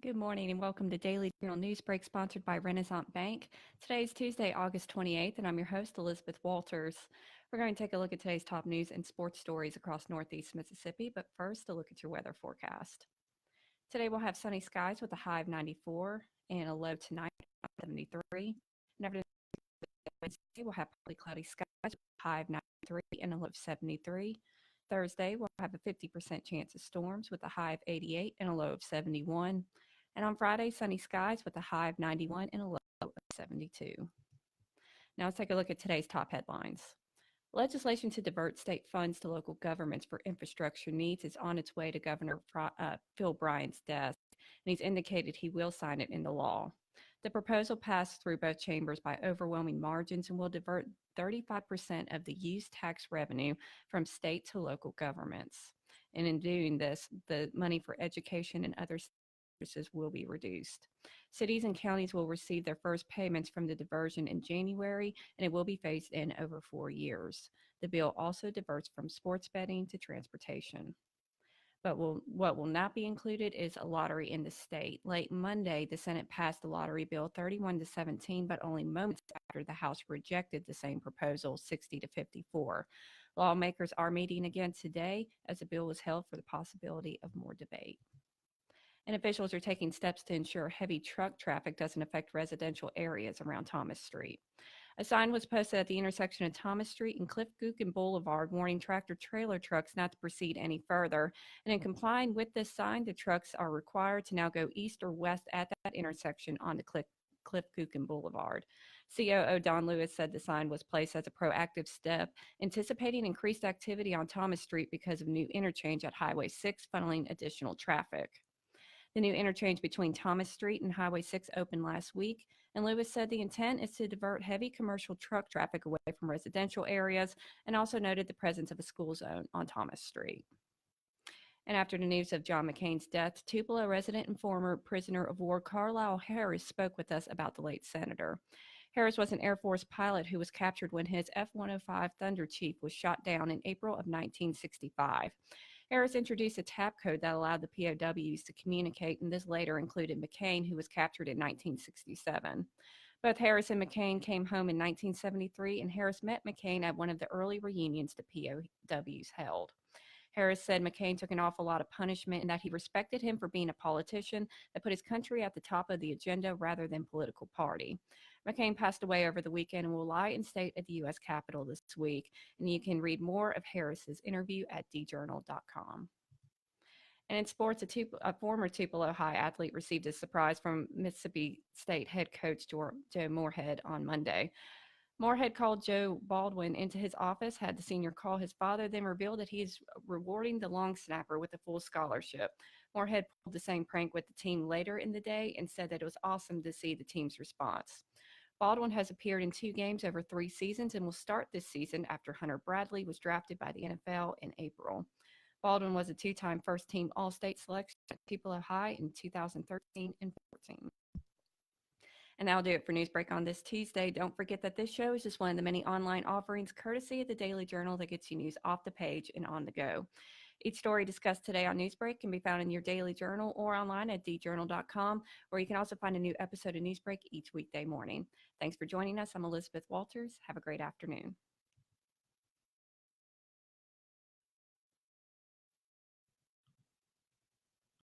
Good morning and welcome to Daily Journal Newsbreak sponsored by Renaissance Bank. Today is Tuesday, August 28th, and I'm your host, Elizabeth Walters. We're going to take a look at today's top news and sports stories across Northeast Mississippi, but first, a look at your weather forecast. Today, we'll have sunny skies with a high of 94 and a low tonight of 73. And after Wednesday, we'll have partly cloudy skies with a high of 93 and a low of 73. Thursday, we'll have a 50% chance of storms with a high of 88 and a low of 71. And on Friday, sunny skies with a high of 91 and a low of 72. Now let's take a look at today's top headlines. Legislation to divert state funds to local governments for infrastructure needs is on its way to Governor Phil Bryant's desk, and he's indicated he will sign it into law. The proposal passed through both chambers by overwhelming margins and will divert 35% of the use tax revenue from state to local governments. And in doing this, the money for education and other services will be reduced. Cities and counties will receive their first payments from the diversion in January, and it will be phased in over 4 years. The bill also diverts from sports betting to transportation. But what will not be included is a lottery in the state. Late Monday, the Senate passed the lottery bill 31-17, but only moments after the House rejected the same proposal 60-54. Lawmakers are meeting again today as the bill was held for the possibility of more debate. And officials are taking steps to ensure heavy truck traffic doesn't affect residential areas around Thomas Street. A sign was posted at the intersection of Thomas Street and Cliff Gookin Boulevard warning tractor-trailer trucks not to proceed any further. And in complying with this sign, the trucks are required to now go east or west at that intersection on the Cliff Gookin Boulevard. COO Don Lewis said the sign was placed as a proactive step, anticipating increased activity on Thomas Street because of new interchange at Highway 6 funneling additional traffic. The new interchange between Thomas Street and Highway 6 opened last week, and Lewis said the intent is to divert heavy commercial truck traffic away from residential areas, and also noted the presence of a school zone on Thomas Street. And after the news of John McCain's death, Tupelo resident and former prisoner of war Carlisle Harris spoke with us about the late senator. Harris was an Air Force pilot who was captured when his F-105 Thunder Chief was shot down in April of 1965. Harris introduced a tap code that allowed the POWs to communicate, and this later included McCain, who was captured in 1967. Both Harris and McCain came home in 1973, and Harris met McCain at one of the early reunions the POWs held. Harris said McCain took an awful lot of punishment and that he respected him for being a politician that put his country at the top of the agenda rather than political party. McCain passed away over the weekend and will lie in state at the U.S. Capitol this week. And you can read more of Harris's interview at djournal.com. And in sports, a former Tupelo High athlete received a surprise from Mississippi State head coach Joe Moorhead on Monday. Moorhead called Joe Baldwin into his office, had the senior call his father, then revealed that he is rewarding the long snapper with a full scholarship. Moorhead pulled the same prank with the team later in the day and said that it was awesome to see the team's response. Baldwin has appeared in 2 games over 3 seasons and will start this season after Hunter Bradley was drafted by the NFL in April. Baldwin was a 2-time first-team All-State selection at Tupelo High in 2013 and 14. And that'll do it for Newsbreak on this Tuesday. Don't forget that this show is just one of the many online offerings courtesy of the Daily Journal that gets you news off the page and on the go. Each story discussed today on Newsbreak can be found in your Daily Journal or online at djournal.com, where you can also find a new episode of Newsbreak each weekday morning. Thanks for joining us. I'm Elizabeth Walters. Have a great afternoon.